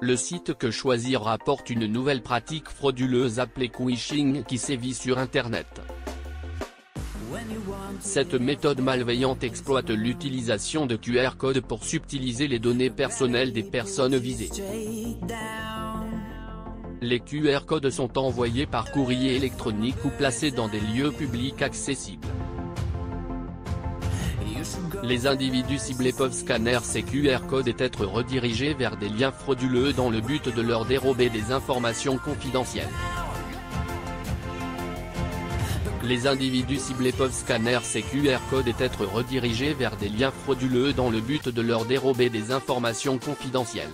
le site Que Choisir rapporte une nouvelle pratique frauduleuse appelée phishing qui sévit sur Internet. Cette méthode malveillante exploite l'utilisation de QR codes pour subtiliser les données personnelles des personnes visées. Les QR codes sont envoyés par courrier électronique ou placés dans des lieux publics accessibles. Les individus ciblés peuvent scanner ces QR codes et être redirigés vers des liens frauduleux dans le but de leur dérober des informations confidentielles. Les individus ciblés peuvent scanner ces QR codes et être redirigés vers des liens frauduleux dans le but de leur dérober des informations confidentielles.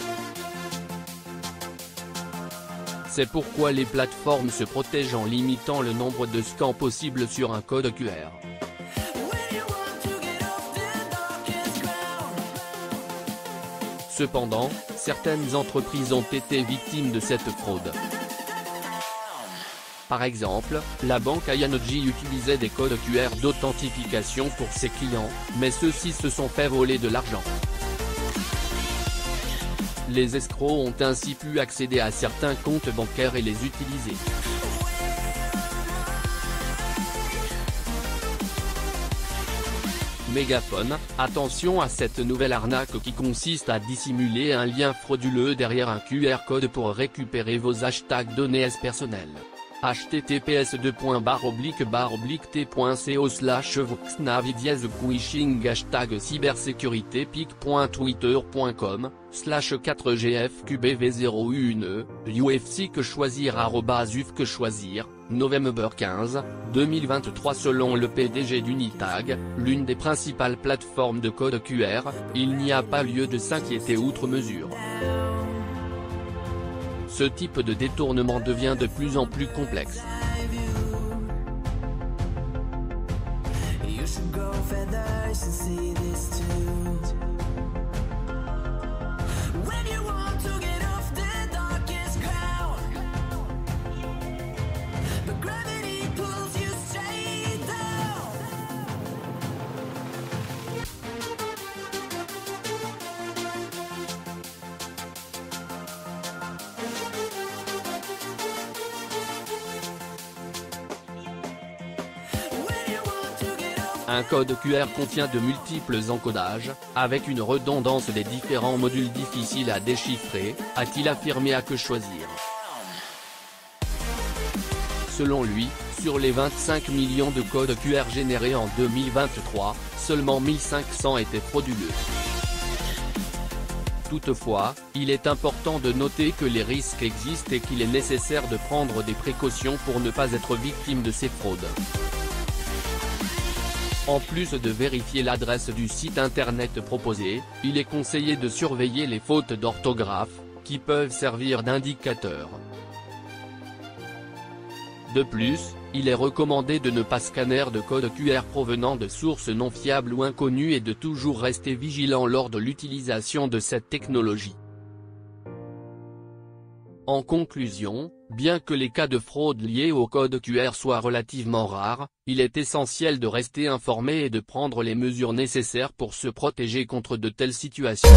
C'est pourquoi les plateformes se protègent en limitant le nombre de scans possibles sur un code QR. Cependant, certaines entreprises ont été victimes de cette fraude. Par exemple, la banque ING utilisait des codes QR d'authentification pour ses clients, mais ceux-ci se sont fait voler de l'argent. Les escrocs ont ainsi pu accéder à certains comptes bancaires et les utiliser. Mégaphone, attention à cette nouvelle arnaque qui consiste à dissimuler un lien frauduleux derrière un QR code pour récupérer vos hashtags données personnelles. https://t.co/voxnavi/phishing #cybersécurité pic.twitter.com/4gfqbv01 UFC Que Choisir @uf Que Choisir, novembre 15, 2023. Selon le PDG d'Unitag, l'une des principales plateformes de code QR, il n'y a pas lieu de s'inquiéter outre mesure. Ce type de détournement devient de plus en plus complexe. Un code QR contient de multiples encodages, avec une redondance des différents modules difficiles à déchiffrer, a-t-il affirmé à Que Choisir. Selon lui, sur les 25 millions de codes QR générés en 2023, seulement 1500 étaient frauduleux. Toutefois, il est important de noter que les risques existent et qu'il est nécessaire de prendre des précautions pour ne pas être victime de ces fraudes. En plus de vérifier l'adresse du site internet proposé, il est conseillé de surveiller les fautes d'orthographe, qui peuvent servir d'indicateur. De plus, il est recommandé de ne pas scanner de code QR provenant de sources non fiables ou inconnues et de toujours rester vigilant lors de l'utilisation de cette technologie. En conclusion, bien que les cas de fraude liés au code QR soient relativement rares, il est essentiel de rester informé et de prendre les mesures nécessaires pour se protéger contre de telles situations.